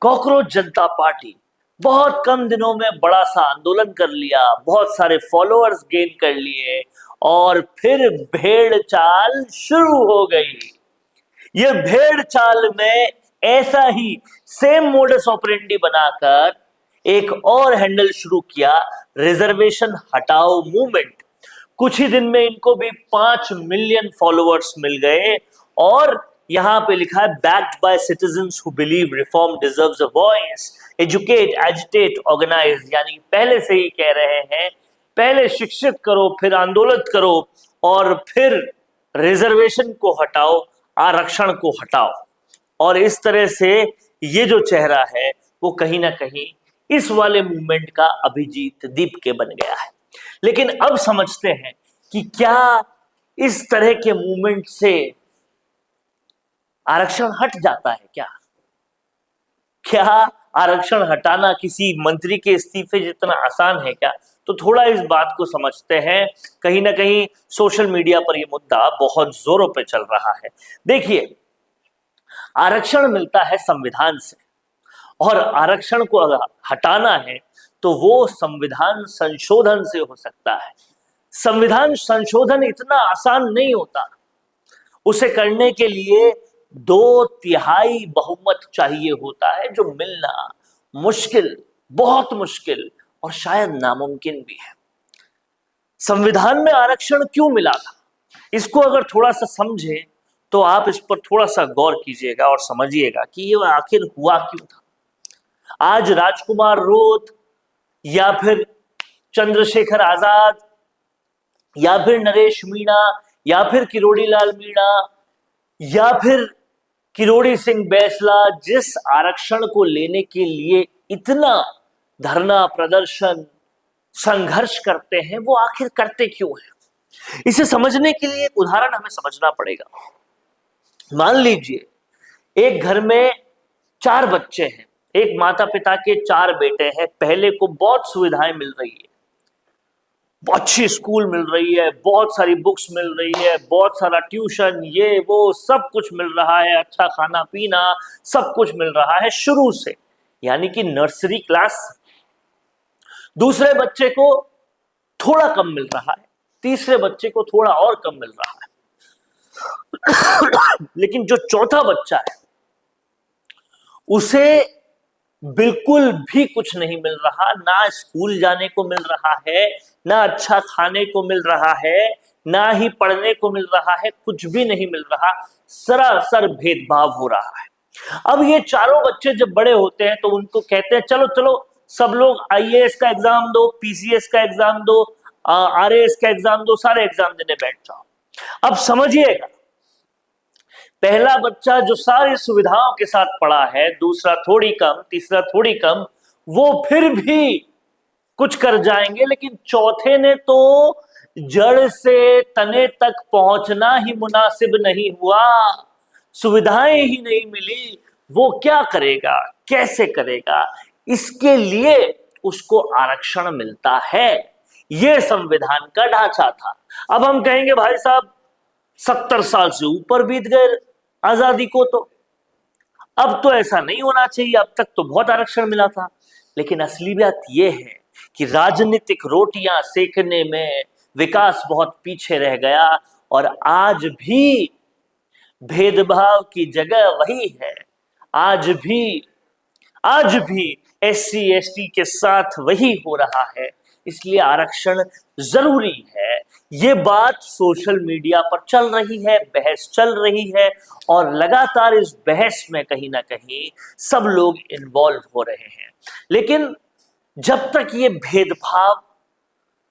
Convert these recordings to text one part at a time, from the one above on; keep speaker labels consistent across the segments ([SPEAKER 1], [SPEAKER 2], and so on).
[SPEAKER 1] Cockroach जनता party बहुत कम दिनों में बड़ा सा आंदोलन कर लिया, बहुत सारे फॉलोअर्स गेन कर लिए और फिर भेड़ चाल शुरू हो गई। ये भेड़ चाल में ऐसा ही सेम मोडस ऑपरेंडी बनाकर एक और हैंडल शुरू किया, रिजर्वेशन हटाओ मूवमेंट। कुछ ही दिन में इनको भी 5 मिलियन फॉलोअर्स मिल गए और यहां पे लिखा है backed by citizens who believe reform deserves a voice, educate, agitate, organise. यानी पहले से ही कह रहे हैं, पहले शिक्षित करो, फिर आंदोलन करो और फिर रिजर्वेशन को हटाओ, आरक्षण को हटाओ। और इस तरह से ये जो चेहरा है वो कहीं ना कहीं इस वाले मूवमेंट का अभिजीत दीप के बन गया है। लेकिन अब समझते हैं कि क्या इस तरह के मूवमेंट से आरक्षण हट जाता है? क्या आरक्षण हटाना किसी मंत्री के इस्तीफे जितना आसान है क्या? तो थोड़ा इस बात को समझते हैं। कहीं ना कहीं सोशल मीडिया पर यह मुद्दा बहुत जोरों पे चल रहा है। देखिए, आरक्षण मिलता है संविधान से और आरक्षण को अगर हटाना है तो वो संविधान संशोधन से हो सकता है। संविधान संशोधन इतना आसान नहीं होता। उसे करने के लिए 2/3 बहुमत चाहिए होता है, जो मिलना मुश्किल, बहुत मुश्किल और शायद नामुमकिन भी है। संविधान में आरक्षण क्यों मिला था, इसको अगर थोड़ा सा समझे तो आप इस पर थोड़ा सा गौर कीजिएगा और समझिएगा कि ये आखिर हुआ क्यों था। आज राजकुमार रोत या फिर चंद्रशेखर आजाद या फिर नरेश मीणा या फिर किरोड़ी लाल मीणा या फिर किरोड़ी सिंह बैसला जिस आरक्षण को लेने के लिए इतना धरना, प्रदर्शन, संघर्ष करते हैं, वो आखिर करते क्यों हैं? इसे समझने के लिए एक उदाहरण हमें समझना पड़ेगा। मान लीजिए एक घर में 4 बच्चे हैं, एक माता पिता के 4 बेटे हैं। पहले को बहुत सुविधाएं मिल रही है, अच्छी स्कूल मिल रही है, बहुत सारी बुक्स मिल रही है, बहुत सारा ट्यूशन, ये वो सब कुछ मिल रहा है, अच्छा खाना पीना सब कुछ मिल रहा है शुरू से, यानी कि नर्सरी क्लास। दूसरे बच्चे को थोड़ा कम मिल रहा है, तीसरे बच्चे को थोड़ा और कम मिल रहा है। लेकिन जो चौथा बच्चा है उसे बिल्कुल भी कुछ नहीं मिल रहा, ना स्कूल जाने को मिल रहा है, ना अच्छा खाने को मिल रहा है, ना ही पढ़ने को मिल रहा है, कुछ भी नहीं मिल रहा, सरासर भेदभाव हो रहा है। अब ये चारों बच्चे जब बड़े होते हैं तो उनको कहते हैं चलो चलो सब लोग आईएएस का एग्जाम दो, पीसीएस का एग्जाम दो, आरएएस का एग्जाम दो, सारे एग्जाम देने बैठ जाओ। अब समझिएगा, पहला बच्चा जो सारी सुविधाओं के साथ पढ़ा है, दूसरा थोड़ी कम, तीसरा थोड़ी कम, वो फिर भी कुछ कर जाएंगे, लेकिन चौथे ने तो जड़ से तने तक पहुंचना ही मुनासिब नहीं हुआ, सुविधाएं ही नहीं मिली, वो क्या करेगा, कैसे करेगा? इसके लिए उसको आरक्षण मिलता है। यह संविधान का ढांचा था। अब हम कहेंगे भाई साहब 70 साल से ऊपर बीत गए आजादी को, तो अब तो ऐसा नहीं होना चाहिए, अब तक तो बहुत आरक्षण मिला था। लेकिन असली बात यह है कि राजनीतिक रोटियां सेकने में विकास बहुत पीछे रह गया और आज भी भेदभाव की जगह वही है। आज भी एससी एसटी के साथ वही हो रहा है। इसलिए आरक्षण जरूरी है। ये बात सोशल मीडिया पर चल रही है, बहस चल रही है और लगातार इस बहस में कहीं ना कहीं सब लोग इन्वॉल्व हो रहे हैं। लेकिन जब तक ये भेदभाव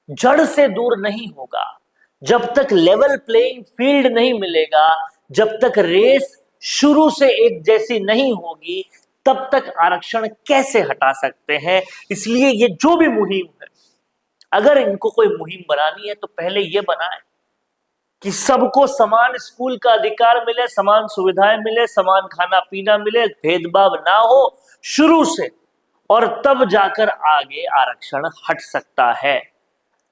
[SPEAKER 1] जड़ से दूर नहीं होगा, जब तक लेवल प्लेइंग फील्ड नहीं मिलेगा, जब तक रेस शुरू से एक जैसी नहीं होगी, तब तक आरक्षण कैसे हटा सकते हैं? इसलिए ये जो भी मुहिम है, अगर इनको कोई मुहिम बनानी है तो पहले ये बनाए कि सबको समान स्कूल का अधिकार मिले, समान सुविधाएं मिले, समान खाना पीना मिले, भेदभाव ना हो शुरू से, और तब जाकर आगे आरक्षण हट सकता है।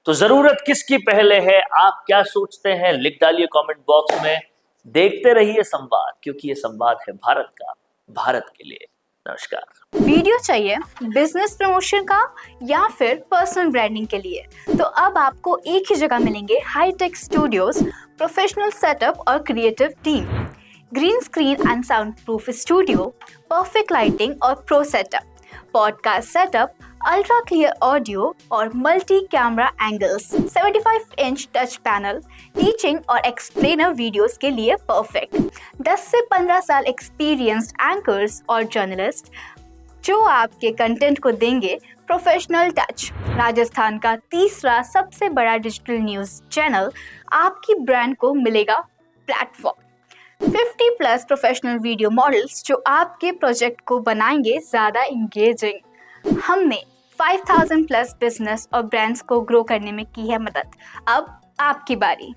[SPEAKER 1] तो जरूरत किसकी पहले है? आप क्या सोचते हैं? लिख डालिए कमेंट बॉक्स में। देखते रहिए संवाद, क्योंकि ये संवाद है भारत का, भारत के लिए। नमस्कार।
[SPEAKER 2] वीडियो चाहिए बिजनेस प्रमोशन का या फिर पर्सनल ब्रांडिंग के लिए, तो अब आपको एक ही जगह मिलेंगे हाईटेक स्टूडियोज, प्रोफेशनल सेटअप और creative team, green screen and soundproof studio, perfect lighting और pro setup, podcast setup, ultra clear audio और multi camera angles, 75 inch touch panel, teaching और एक्सप्लेनर वीडियोस के लिए परफेक्ट, 10 से 15 साल experienced anchors और journalist जो आपके कंटेंट को देंगे प्रोफेशनल टच। राजस्थान का तीसरा सबसे बड़ा डिजिटल न्यूज़ चैनल आपकी ब्रांड को मिलेगा प्लेटफॉर्म। 50+ प्रोफेशनल वीडियो मॉडल्स जो आपके प्रोजेक्ट को बनाएंगे ज़्यादा इंगेजिंग। हमने 5000+ बिजनेस और ब्रांड्स को ग्रो करने में की है मदद। अब आपकी बारी।